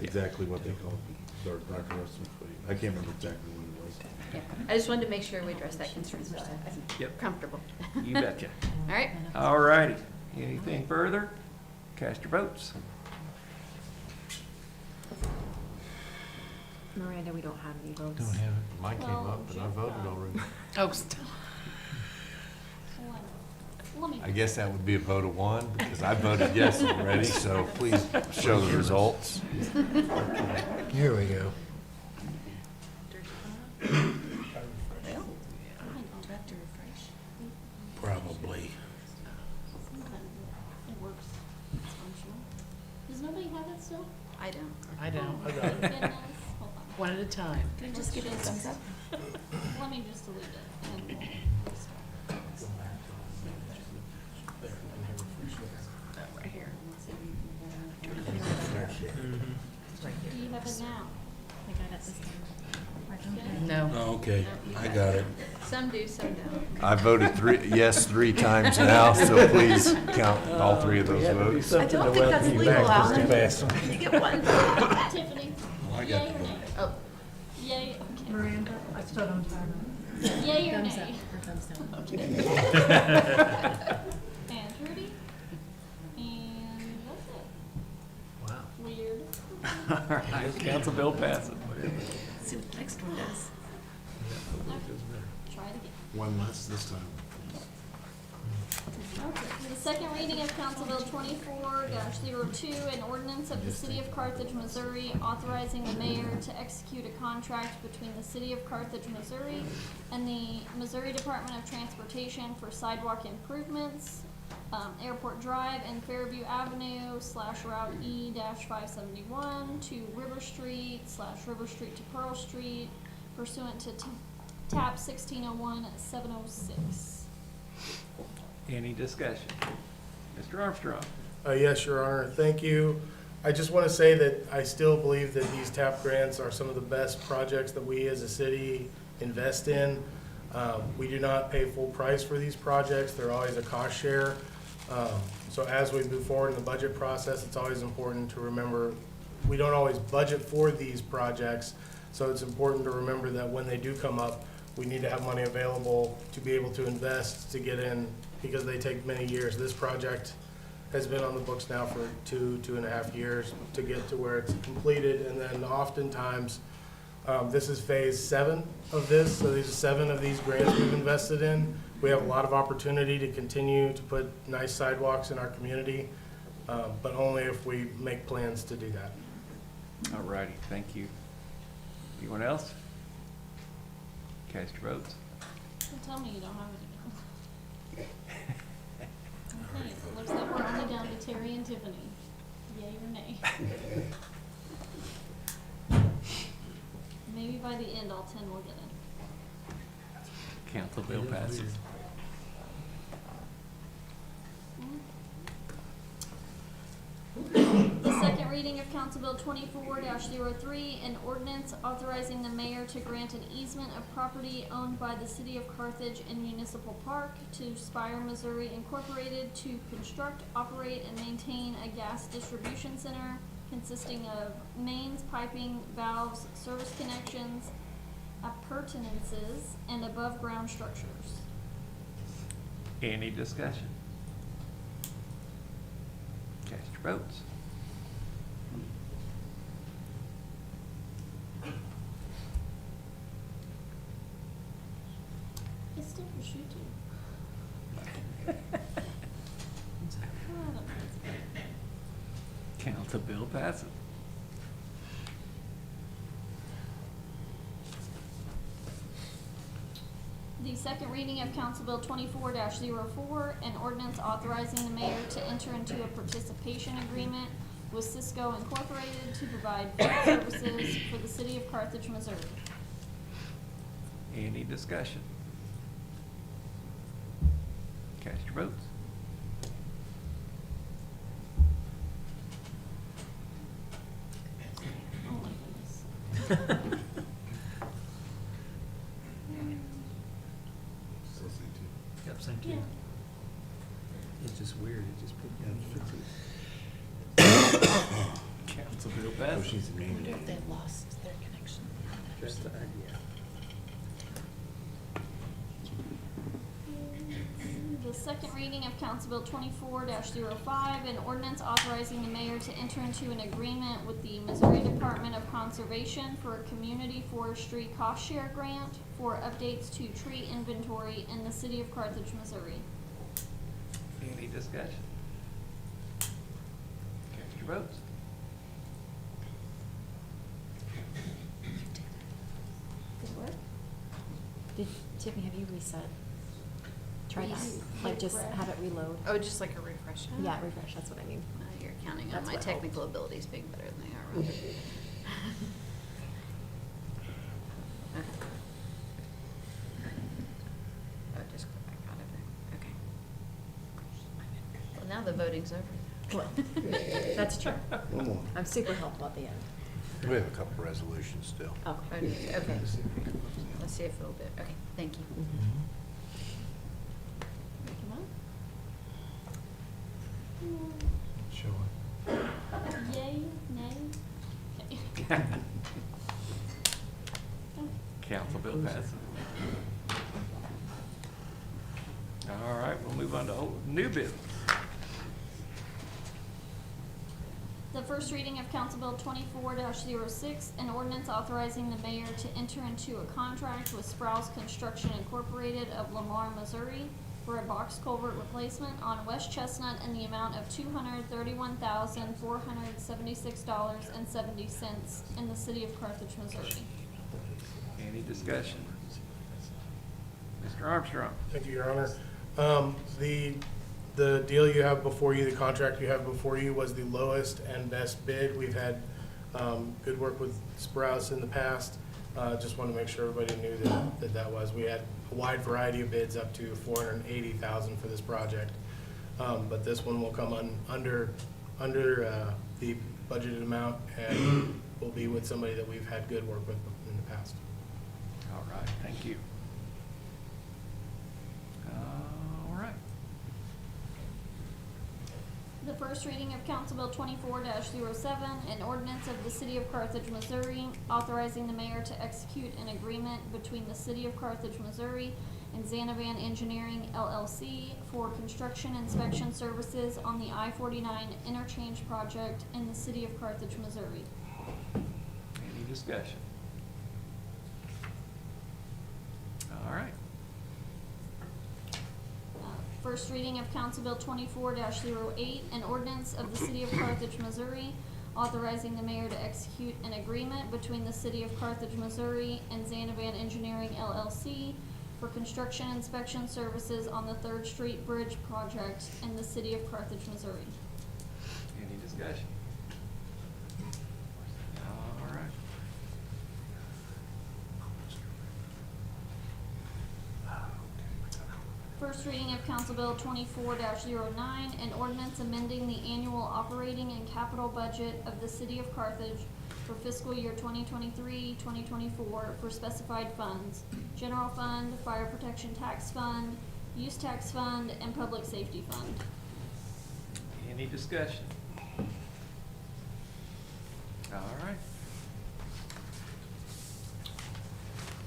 exactly what they call it. Or Dr. Russell, I can't remember exactly what it was. Yeah. I just wanted to make sure we addressed that concern, so I'm Yep. comfortable. You betcha. All right. All righty. Anything further? Cast your votes. Miranda, we don't have any votes. Don't have it. Mine came up, but I voted already. Oh, stop. Let me. I guess that would be a vote of one, because I voted yes already, so please show the results. Here we go. Probably. It works. It's functional. Does nobody have it still? I don't. I don't. Oh, goodness. Hold on. One at a time. Can I just give it a thumbs up? Let me just delete it and we'll restart. have it now? I got it this time. No. Oh, okay, I got it. Some do, some don't. I voted yes 3 times now, so please count all 3 of those votes. I don't think that's legal, Alan. You get one. Tiffany? Well, I got Yay the or vote. nay? Oh, Yay, okay. Miranda, I still don't have Yay or Thumbs up, nay? or thumbs down. And Trudy? And that's it. Wow. Weird. All right, council bill passes. Let's see what the next one does. Try it again. One less this time. Okay. The second reading of Council Bill 24-02, an ordinance of the City of Carthage, Missouri, authorizing the mayor to execute a contract between the City of Carthage, Missouri, and the Missouri Department of Transportation for sidewalk improvements, Airport Drive and Fairview Avenue / Route E-571 to River Street / River Street to Pearl Street pursuant to TAP 1601-706. Any discussion? Mr. Armstrong? Yes, Your Honor, thank you. I just want to say that I still believe that these TAP grants are some of the best projects that we as a city invest in. We do not pay full price for these projects. They're always a cost share. So as we move forward in the budget process, it's always important to remember, we don't always budget for these projects. So it's important to remember that when they do come up, we need to have money available to be able to invest, to get in, because they take many years. This project has been on the books now for 2.5 years to get to where it's completed. And then oftentimes, this is phase 7 of this. So these are 7 of these grants we've invested in. We have a lot of opportunity to continue to put nice sidewalks in our community, but only if we make plans to do that. All righty, thank you. Anyone else? Cast your votes. Don't tell me you don't have it again. Okay, so it looks like we're only down to Terry and Tiffany. Yay or nay? Maybe by the end, all 10 will get in. Council bill passes. The second reading of Council Bill 24-03, an ordinance authorizing the mayor to grant an easement of property owned by the City of Carthage and Municipal Park to Spire, Missouri Incorporated to construct, operate, and maintain a gas distribution center consisting of mains, piping, valves, service connections, appurtenances, and above-ground structures. Any discussion? Cast your votes. It's still for shooting. Council bill passes. The second reading of Council Bill 24-04, an ordinance authorizing the mayor to enter into a participation agreement with Cisco Incorporated to provide phone services for the City of Carthage, Missouri. Any discussion? Cast your votes. Oh my goodness. Yep, same Yeah. It's just weird, it just picked Council bill passes. She's a man. If they lost their connection. Just the idea. The second reading of Council Bill 24-05, an ordinance authorizing the mayor to enter into an agreement with the Missouri Department of Conservation for a community forestry cost share grant for updates to tree inventory in the City of Carthage, Missouri. Any discussion? Cast your votes. Did it work? Tiffany, have you reset? Try that, like just have it reload. Oh, just like a refresh. Yeah, refresh, that's what I mean. You're counting on That's my what technical abilities being better than they are, Roger. Okay. Oh, just go back out of there. Okay. Well, now the voting's over. That's true. One more. I'm super helpful at the end. We have a couple resolutions still. Oh, okay. Let's see if it'll do. Okay, thank you. Sure. Yay, nay? Okay. Council bill passes. All right, we'll move on to new business. The first reading of Council Bill 24-06, an ordinance authorizing the mayor to enter into a contract with Sprouse Construction Incorporated of Lamar, Missouri for a box culvert replacement on West Chestnut in the amount of $231,476.70 in the city of Carthage, Missouri. Any discussion? Mr. Armstrong? Thank you, Your Honor. The deal you have before you, the contract you have before you was the lowest and best bid. We've had good work with Sprouse in the past. Just want to make sure everybody knew that was. We had a wide variety of bids up to $480,000 for this project. But this one will come under the budgeted amount and will be with somebody that we've had good work with in the past. All right, thank you. All right. The first reading of Council Bill 24-07, an ordinance of the City of Carthage, Missouri, authorizing the mayor to execute an agreement between the City of Carthage, Missouri and Zanavan Engineering LLC for construction inspection services on the I-49 interchange project in the City of Carthage, Missouri. Any discussion? All right. First reading of Council Bill 24-08, an ordinance of the City of Carthage, Missouri, authorizing the mayor to execute an agreement between the City of Carthage, Missouri and Zanavan Engineering LLC for construction inspection services on the 3rd Street Bridge project in the City of Carthage, Missouri. Any discussion? All right. First reading of Council Bill 24-09, an ordinance amending the annual operating and capital budget of the City of Carthage for fiscal year 2023-2024 for specified funds: General Fund, Fire Protection Tax Fund, Use Tax Fund, and Public Safety Fund. Any discussion? All right.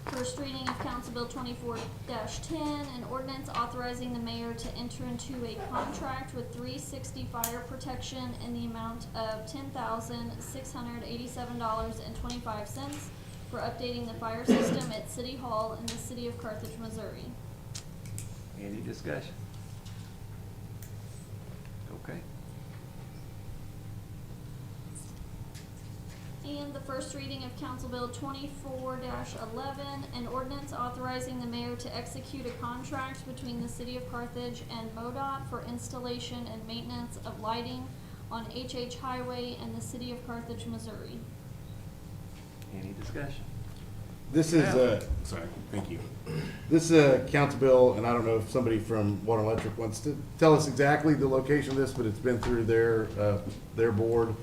First reading of Council Bill 24-10, an ordinance authorizing the mayor to enter into a contract with 360 Fire Protection in the amount of $10,687.25 for updating the fire system at City Hall in the City of Carthage, Missouri. Any discussion? Okay. And the first reading of Council Bill 24-11, an ordinance authorizing the mayor to execute a contract between the City of Carthage and MoDOT for installation and maintenance of lighting on HH Highway in the City of Carthage, Missouri. Any discussion? This is sorry, thank you. This is a council bill, and I don't know if somebody from Water and Electric wants to tell us exactly the location of this, but it's been through their board,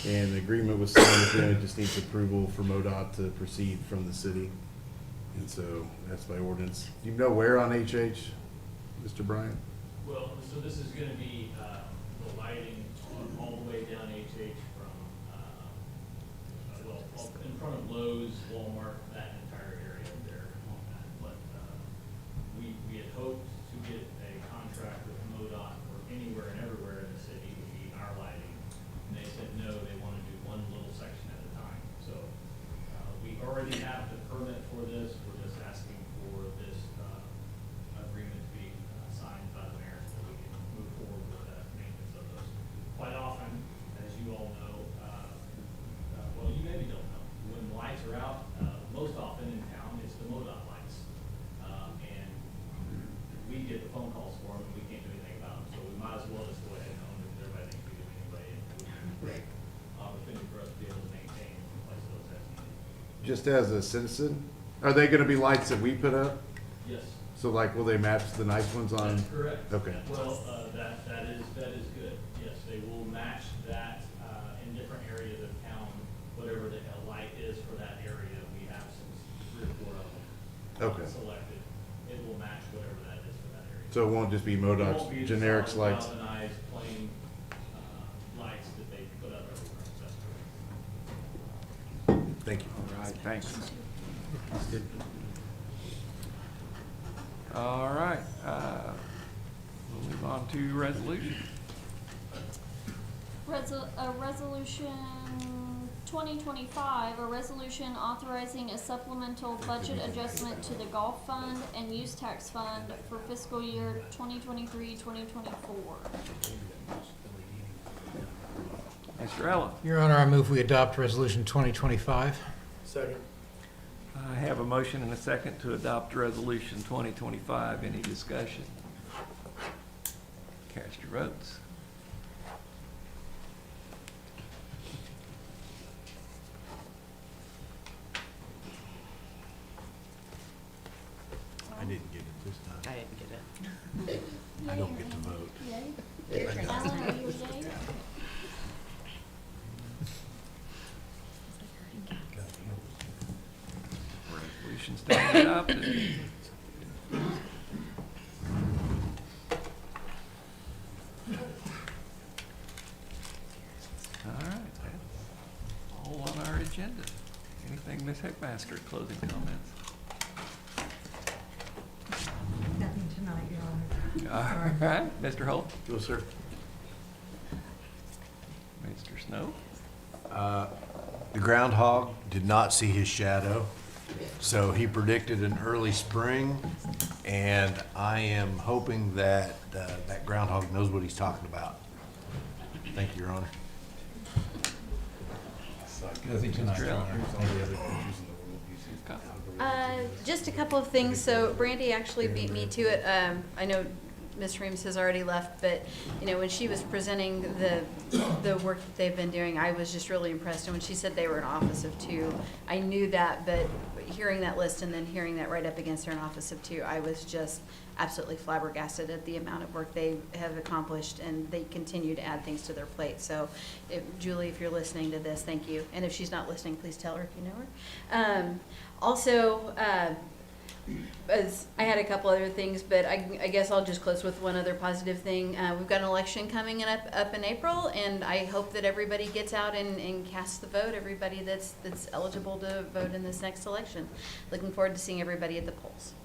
and the agreement was signed with them. It just needs approval for MoDOT to proceed from the city. And so that's by ordinance. Do you know where on HH, Mr. Bryant? Well, so this is gonna be, the lighting all the way down HH from, in front of Lowe's, Walmart, that entire area there on that. But, we had hoped to get a contract with MoDOT for anywhere and everywhere in the city would be our lighting. And they said, no, they want to do one little section at a time. So, we already have the permit for this. We're just asking for this, agreement to be signed by the mayor so we can move forward with that maintenance of those. Quite often, as you all know, well, you maybe don't know, when the lights are out, most often in town, it's the MoDOT lights. And we get the phone calls for them, and we can't do anything about them, so we might as well just go ahead and own it, because everybody thinks we do anyway. And it would be a great opportunity for us to be able to maintain and replace those as needed. Just as a citizen, are they gonna be lights that we put up? Yes. So like, will they match the nice ones on? That's correct. Okay. Well, that is good. Yes, they will match that, in different areas of town, whatever the Okay. selected, it will match whatever that is for that area. So it won't just be It won't MoDOT's be the generic solid lights? galvanized plain, lights that they put up everywhere, that's correct. Thank you. All right, thanks. All right, we'll move on to resolution. Resolution 2025, a resolution authorizing a supplemental budget adjustment to the golf fund and use tax fund for fiscal year 2023-2024. Mr. Ella. Your Honor, I move we adopt Resolution 2025. Second. I have a motion and a second to adopt Resolution 2025. Any discussion? Cast your votes. I didn't get it this time. I didn't get it. I don't get to vote. Yay? Alan, are you a yay? Resolution stands adopted. All right, that's all on our agenda. Anything, Ms. Heckmaster, closing comments? Nothing tonight, Your Honor. All right, Mr. Holt? No, sir. Mr. Snow? The groundhog did not see his shadow, so he predicted an early spring, and I am hoping that that groundhog knows what he's talking about. Thank you, Your Honor. Nothing tonight, Your Honor. Just a couple of things. So Brandy actually beat me to it. I know Ms. Reams has already left, but you know, when she was presenting the work that they've been doing, I was just really impressed. And when she said they were an office of two, I knew that, but hearing that list and then hearing that right up against they're an office of two, I was just absolutely flabbergasted at the amount of work they have accomplished, and they continue to add things to their plate. So, Julie, if you're listening to this, thank you. And if she's not listening, please tell her if you know her. Also, as I had a couple other things, but I guess I'll just close with one other positive thing. We've got an election coming up in April, and I hope that everybody gets out and casts the vote, everybody that's eligible to vote in this next election. Looking forward to seeing everybody at the polls.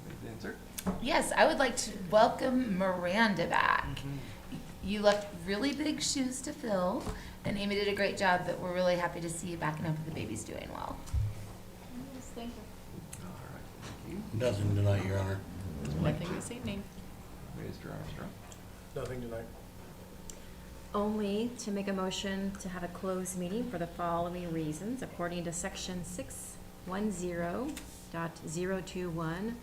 Ms. Ensert? Yes, I would like to welcome Miranda back. You left really big shoes to fill, and Amy did a great job, but we're really happy to see you back and hope the baby's doing well. Yes, thank you. All right, thank you. Nothing tonight, Your Honor. Nothing this evening. Mr. Armstrong? Nothing tonight. Only to make a motion to have a closed meeting for the following reasons. According to section 610.021,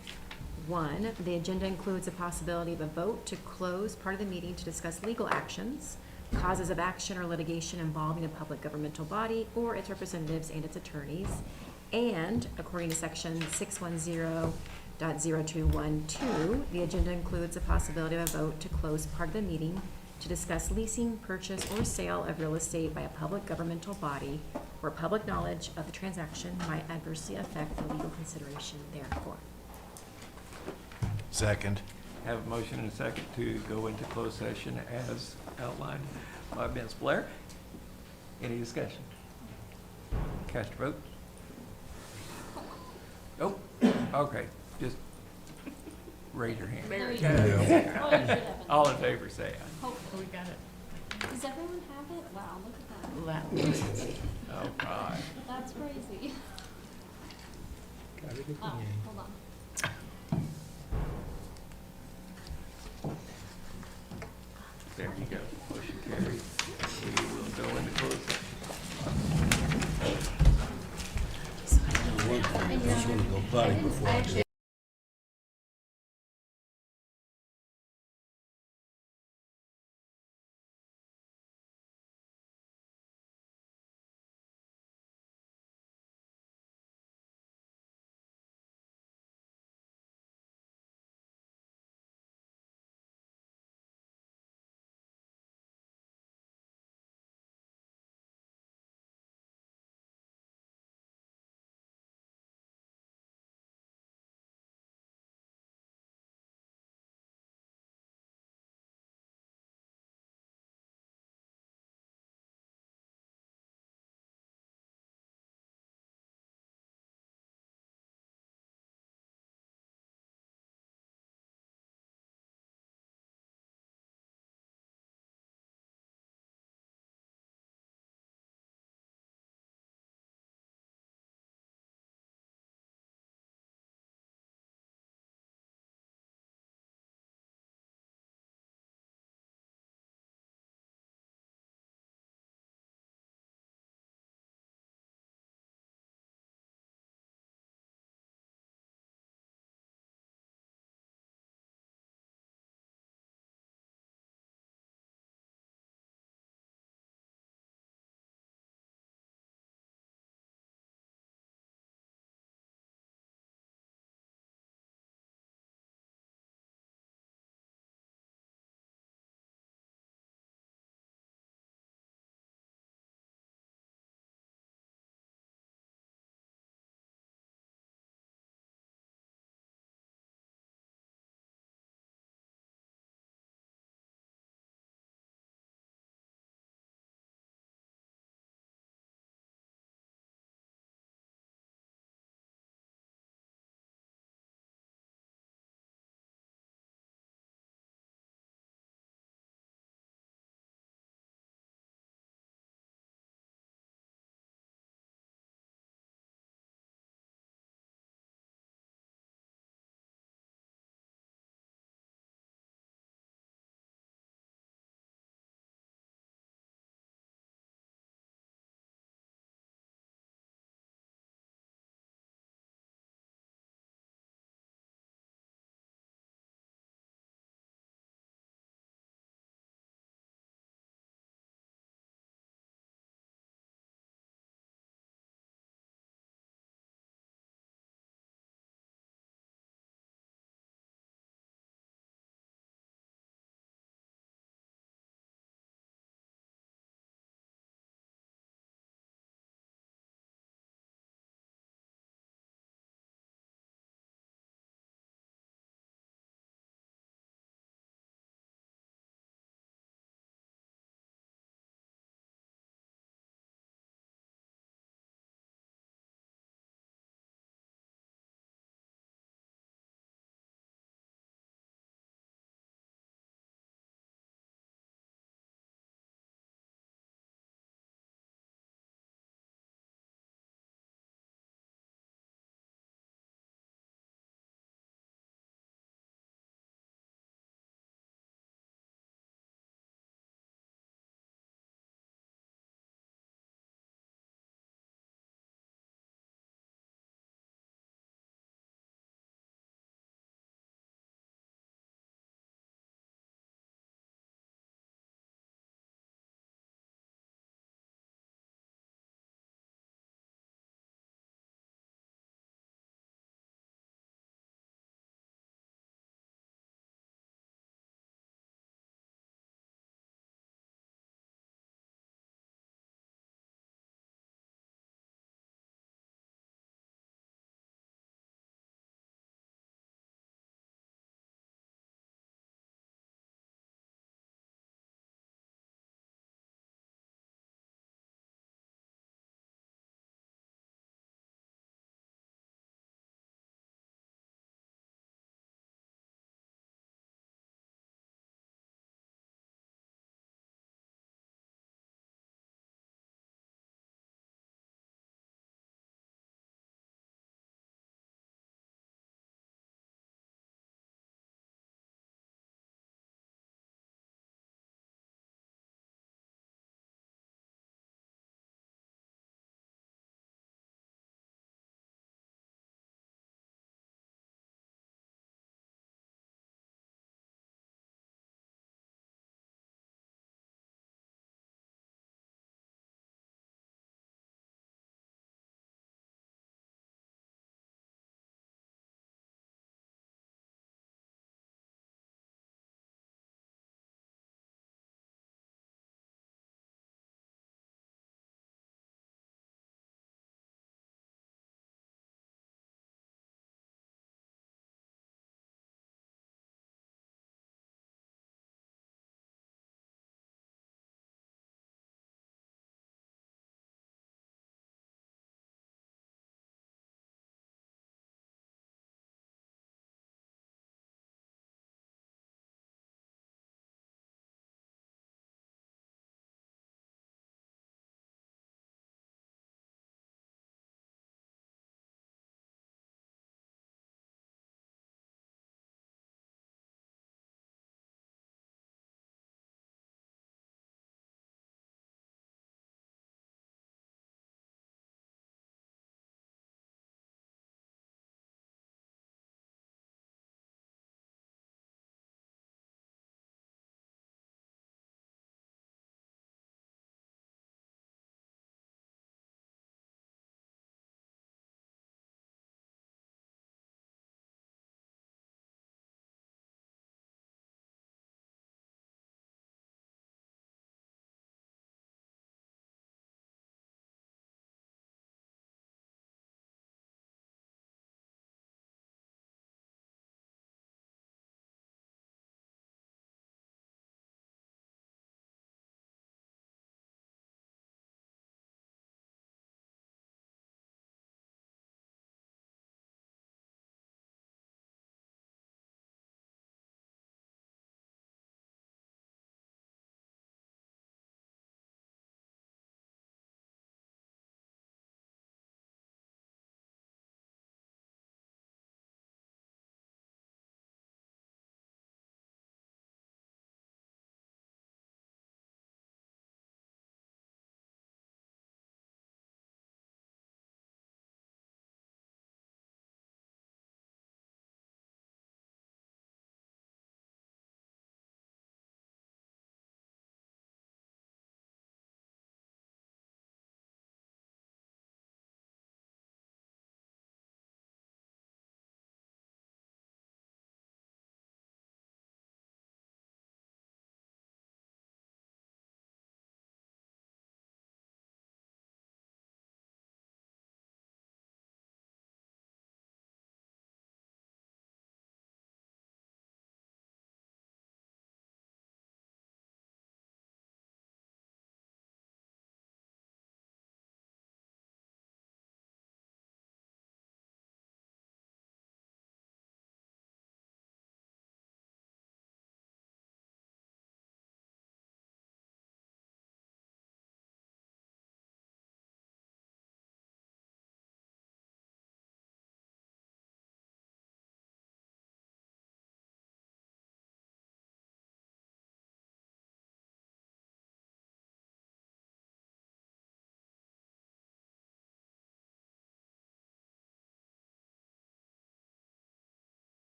the agenda includes a possibility of a vote to close part of the meeting to discuss legal actions, causes of action or litigation involving a public governmental body or its representatives and its attorneys. And according to section 610.0212, the agenda includes a possibility of a vote to close part of the meeting to discuss leasing, purchase, or sale of real estate by a public governmental body where public knowledge of the transaction might adversely affect the legal consideration therefore. Second. Have a motion and a second to go into closed session as outlined by Ms. Blair. Any discussion? Cast your vote. Oh, okay, just raise your hand. There you go. Oh, you should have it. All in favor, say aye. Hopefully. We got it. Does everyone have it? Wow, look at that. Oh, God. That's crazy. Oh, hold on. There you go. Motion carried. We will go into closed session. I just want to go potty before I do.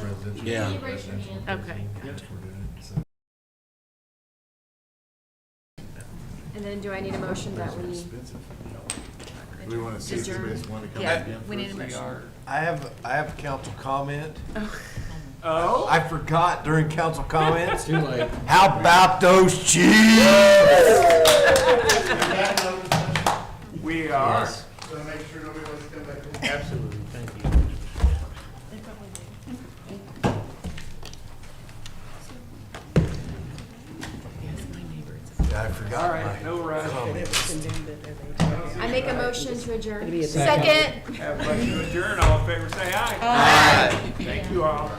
hand? Yeah. You raise your hand. Okay. And then do I need a motion that we? We want to see if Adjourn. anybody's want to come Yeah, back in. we need a We motion. are, I have council comment. oh, I forgot during council comments. Too late. How about those Chiefs? we are. So make sure nobody wants to come back in. Absolutely, thank you. I All forgot right, my no rush. comments. I make a motion to adjourn. Second. Have a motion to adjourn. All in favor, say aye. Aye. Thank you all.